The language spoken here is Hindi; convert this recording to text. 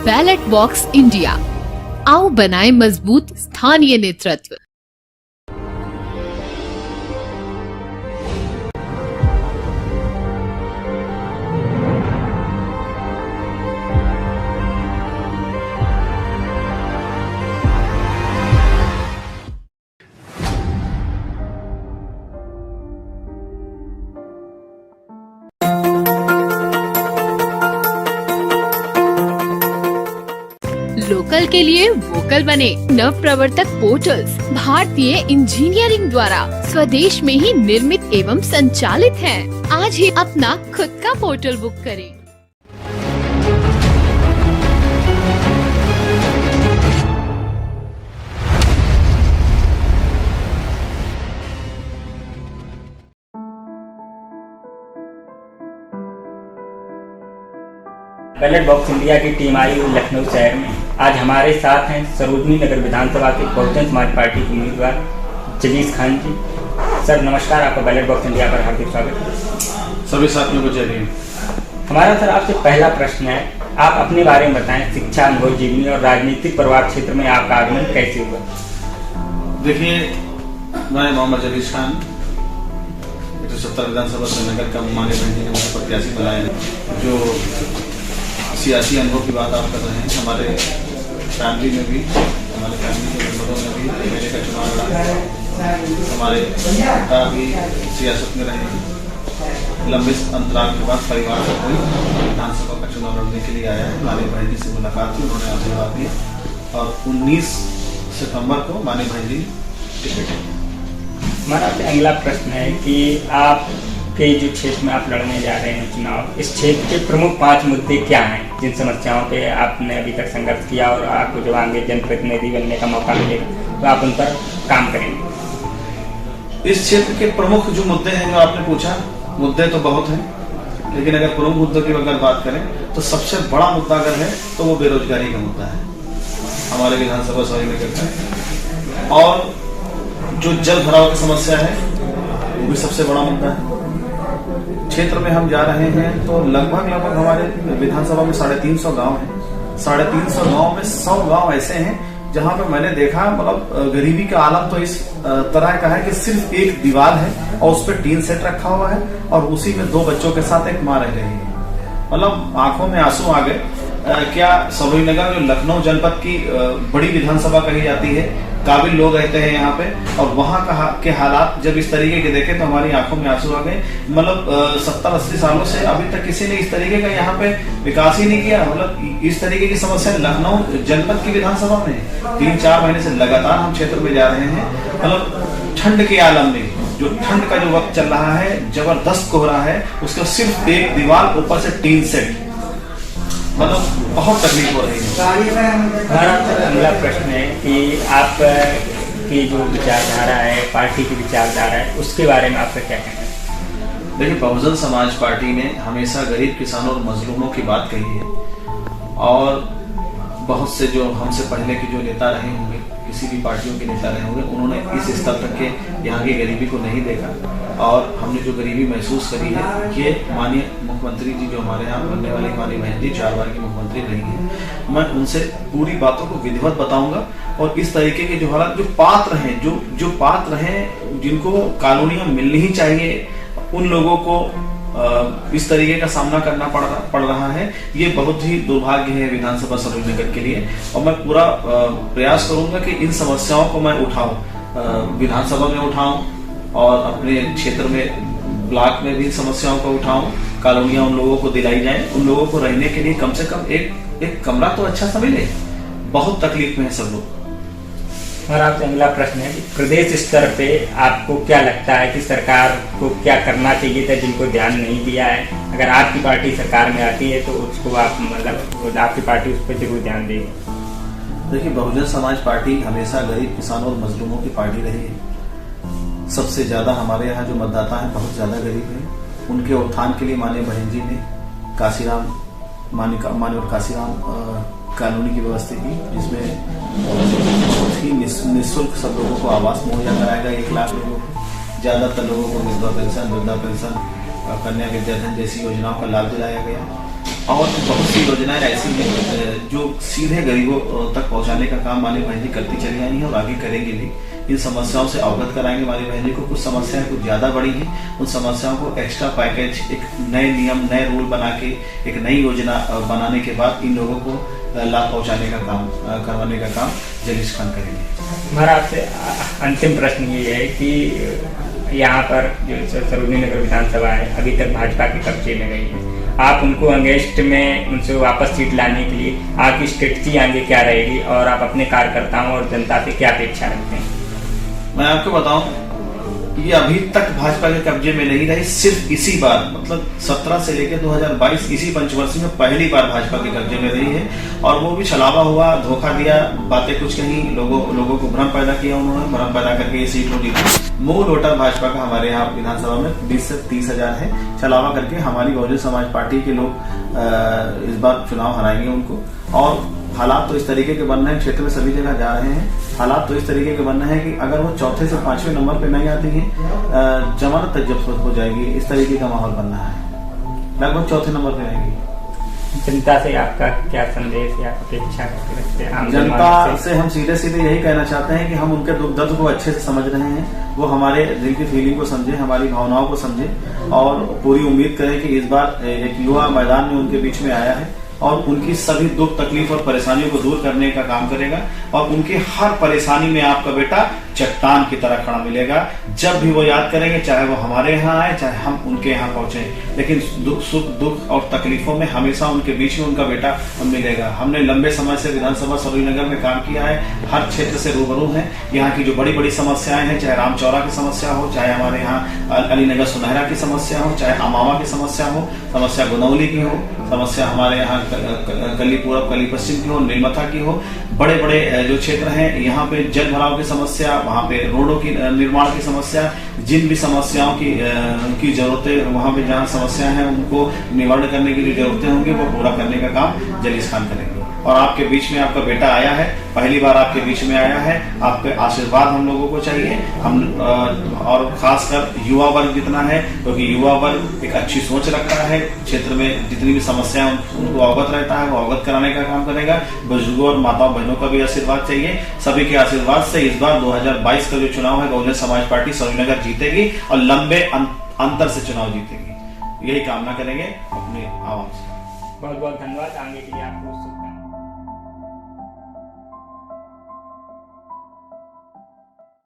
बैलेट बॉक्स इंडिया, आओ बनाए मजबूत स्थानीय नेतृत्व। लोकल के लिए वोकल बने। नव प्रवर्तक पोर्टल्स भारतीय इंजीनियरिंग द्वारा स्वदेश में ही निर्मित एवं संचालित हैं। आज ही अपना खुद का पोर्टल बुक करें। बैलेट बॉक्स इंडिया की टीम आई हुई लखनऊ शहर में। आज हमारे साथ हैं सरोजनी नगर विधानसभा के बहुजन समाज पार्टी के उम्मीदवार जलीस खान जी। सर नमस्कार, आपका बैलेट बॉक्स इंडिया पर हार्दिक स्वागत। सभी साथियों को जय हिंद। हमारा सर आपसे पहला प्रश्न है, आप अपने बारे में बताएं, शिक्षा, अनुभव, जीवनी और राजनीतिक प्रभाव क्षेत्र में आपका आगमन कैसे हुआ? देखिए, मैं मोहम्मद जलीस खान 170 विधानसभा श्रीनगर का माननीय बहन ने मुझे प्रत्याशी बनाया है। जो सियासी अनुभव की बात आप कर रहे हैं, हमारे फैमिली में भी, हमारे फैमिली के मेंबरों में भी मेरे का चुनाव लड़ा है। हमारे पिता भी सियासत में रहे हैं। लंबे अंतराल के बाद परिवार का कोई विधानसभा का चुनाव लड़ने के लिए आया है। माननीय बहन जी से मुलाकात हुई, उन्होंने आशीर्वाद दिया और 19 सितंबर को माननीय बहन जी टिकट। हमारा अगला प्रश्न है कि आप के जो क्षेत्र में आप लड़ने जा रहे हैं चुनाव, इस क्षेत्र के प्रमुख 5 मुद्दे क्या हैं जिन समस्याओं पे आपने अभी तक संघर्ष किया और आपको जब आगे जनप्रतिनिधि बनने का मौका मिलेगा तो आप उन पर काम करेंगे? इस क्षेत्र के प्रमुख जो मुद्दे हैं, जो आपने पूछा, मुद्दे तो बहुत हैं, लेकिन अगर प्रमुख मुद्दों की अगर बात करें तो सबसे बड़ा मुद्दा अगर है तो वो बेरोजगारी का मुद्दा है। हमारे विधानसभा सभा में करता है। और जो जल भराव की समस्या है वो भी सबसे बड़ा मुद्दा है। क्षेत्र में हम जा रहे हैं तो लगभग हमारे विधानसभा में 350 गांव हैं। 350 गांव में 100 गांव ऐसे हैं जहां पे मैंने देखा, मतलब गरीबी का आलम तो इस तरह का है कि सिर्फ एक दीवार है और उस पर टीन सेट रखा हुआ है और उसी में 2 बच्चों के साथ एक माँ रह रही है। मतलब आंखों में आंसू आ गए। क्या सरोजनी नगर जो लखनऊ जनपद की बड़ी विधानसभा कही जाती है, काबिल लोग रहते हैं यहाँ पे, और वहाँ के हालात जब इस तरीके के देखे तो हमारी आंखों में आंसू आ गए। मतलब 70-80 सालों से अभी तक किसी ने इस तरीके का यहाँ पे विकास ही नहीं किया। मतलब इस तरीके की समस्या लखनऊ जनपद की विधानसभा में 3-4 महीने से लगातार हम क्षेत्र में जा रहे हैं। मतलब ठंड के आलम में, जो ठंड का जो वक्त चल रहा है, जबरदस्त कोहरा है, उसका सिर्फ एक दीवार, ऊपर से टीन सेट, मतलब बहुत तकलीफ हो रही है। हमारा अगला प्रश्न है कि आप की जो विचारधारा है, पार्टी की विचारधारा है, उसके बारे में आपका क्या कहना है? देखिए, बहुजन समाज पार्टी ने हमेशा गरीब किसानों और मजलूमों की बात कही है। और बहुत से जो हमसे पहले के जो नेता रहे होंगे, किसी भी पार्टियों के नेता रहे होंगे, उन्होंने इस स्तर तक के यहाँ की गरीबी को नहीं देखा। और हमने जो गरीबी महसूस करी है, ये माननीय मुख्यमंत्री जी जो हमारे यहाँ बनने वाली माननीय बहन जी 4 बार की मुख्यमंत्री रही है, मैं उनसे पूरी बातों को विधिवत बताऊंगा। और इस तरीके के जो हालात, जो पात्र हैं, जो पात्र हैं, जिनको कॉलोनियां मिलनी ही चाहिए, उन लोगों को इस तरीके का सामना करना पड़ रहा है। ये बहुत ही दुर्भाग्य है विधानसभा सरोजनी नगर के लिए। और मैं पूरा प्रयास करूंगा कि इन समस्याओं को मैं उठाऊं, विधानसभा में उठाऊं और अपने क्षेत्र में ब्लॉक में भी समस्याओं को उठाऊं। कॉलोनियां उन लोगों को दिलाई जाए, उन लोगों को रहने के लिए कम से कम एक कमरा तो अच्छा सा मिले। बहुत तकलीफ में है सब लोग। और आपसे अगला प्रश्न है कि प्रदेश स्तर पे आपको क्या लगता है कि सरकार को क्या करना चाहिए था जिनको ध्यान नहीं दिया है? अगर आपकी पार्टी सरकार में आती है तो उसको आप, मतलब आपकी पार्टी उस पर जरूर ध्यान देगी। देखिए, बहुजन समाज पार्टी हमेशा गरीब किसानों और मजलूमों की पार्टी रही है। सबसे ज्यादा हमारे यहाँ जो मतदाता हैं बहुत ज्यादा गरीब हैं। उनके उत्थान के लिए माननीय बहन जी ने माननीय काशीराम कॉलोनी की व्यवस्था की, जिसमें बहुत ही निःशुल्क सब लोगों को आवास मुहैया कराएगा। 1 लाख लोगों को, ज्यादातर लोगों को विधवा पेंशन, वृद्धा पेंशन, कन्या विद्याधन जैसी योजनाओं का लाभ दिलाया गया। और बहुत सी योजनाएं ऐसी हैं जो सीधे गरीबों तक पहुंचाने का काम माली बहन जी करती चली आई हैं और आगे करेंगे भी। इन समस्याओं से अवगत कराएंगे माली बहन जी को। कुछ समस्याएं कुछ ज्यादा बड़ी हैं, उन समस्याओं को एक्स्ट्रा पैकेज, एक नए नियम, नए रूल बना के एक नई योजना बनाने के बाद इन लोगों को लाभ पहुंचाने का काम, करवाने का काम जलीस खान करेंगे। हमारा आपसे अंतिम प्रश्न ये है कि यहाँ पर जो सरोजनी नगर विधानसभा है अभी तक भाजपा के कब्जे में रही है, आप उनको अगेंस्ट में उनसे वापस सीट लाने के लिए आपकी स्ट्रेटजी आगे क्या रहेगी और आप अपने कार्यकर्ताओं और जनता से क्या अपेक्षा रखते हैं? मैं आपको बताऊं, ये अभी तक भाजपा के कब्जे में नहीं रही, सिर्फ इसी बार मतलब 17 से लेकर 2022 इसी पंचवर्षीय में पहली बार भाजपा के कब्जे में रही है। और वो भी छलावा हुआ, धोखा दिया, बातें कुछ कहीं, लोगों को भ्रम पैदा किया, उन्होंने भ्रम पैदा करके ये सीट को जीती। मूल वोटर भाजपा का हमारे यहाँ विधानसभा में 20 से 30 हजार है। छलावा करके हमारी बहुजन समाज पार्टी के लोग इस बार चुनाव हराएंगे उनको। और हालात तो इस तरीके के बन रहे हैं, क्षेत्र में सभी जगह जा रहे हैं, हालात तो इस तरीके के बन रहे हैं कि अगर वो चौथे से 5वें नंबर पे नहीं आती है, जमानत तक जब्त हो जाएगी। इस तरीके का माहौल बन रहा है, लगभग चौथे नंबर पे रहेगी। जनता से आपका क्या संदेश या अपेक्षा रखते हैं? जनता से हम सीधे सीधे यही कहना चाहते हैं कि हम उनके दुख दर्द को अच्छे से समझ रहे हैं, वो हमारे दिल की फीलिंग को समझे, हमारी भावनाओं को समझे और पूरी उम्मीद करें कि इस बार एक युवा मैदान में उनके बीच में आया है और उनकी सभी दुख तकलीफ और परेशानियों को दूर करने का काम करेगा। और उनके हर परेशानी में आपका बेटा चट्टान की तरह खड़ा मिलेगा। जब भी वो याद करेंगे, चाहे वो हमारे यहाँ आए, चाहे हम उनके यहाँ पहुंचे, लेकिन दुख और तकलीफों में हमेशा उनके बीच में उनका बेटा मिलेगा। हमने लंबे समय से विधानसभा सरोजनी नगर में काम किया है, हर क्षेत्र से रूबरू है। यहाँ की जो बड़ी बड़ी समस्याएं हैं, चाहे रामचौरा की समस्या हो, चाहे हमारे यहाँ अलीनगर सुनहरा की समस्या हो, चाहे अमावा की समस्या हो, समस्या गुनौली की हो, समस्या हमारे यहाँ कली पूरब कली पश्चिम की हो, नीलमथा की हो, बड़े बड़े जो क्षेत्र हैं यहाँ पे जल भराव की समस्या, वहाँ पे रोडों की निर्माण की समस्या, जिन भी समस्याओं की जरूरतें वहाँ पे जहाँ समस्याएं हैं उनको निवारण करने की जो जरूरतें होंगी वो पूरा करने का काम जलीस खान करेंगे। और आपके बीच में आपका बेटा आया है, पहली बार आपके बीच में आया है, आपके आशीर्वाद हम लोगों को चाहिए। हम और खासकर युवा वर्ग जितना है, क्योंकि युवा वर्ग एक अच्छी सोच रखता है, क्षेत्र में जितनी भी समस्याएं उनको अवगत रहता है, वो अवगत कराने का काम करेगा। बुजुर्गों और माताओं बहनों का भी आशीर्वाद चाहिए। सभी के आशीर्वाद से इस बार 2022 का जो चुनाव है बहुजन समाज पार्टी सरोजनी नगर जीतेगी और लंबे अंतर से चुनाव जीतेगी। यही कामना करेंगे अपने आवाम से। बहुत बहुत धन्यवाद। आगे के लिए आपको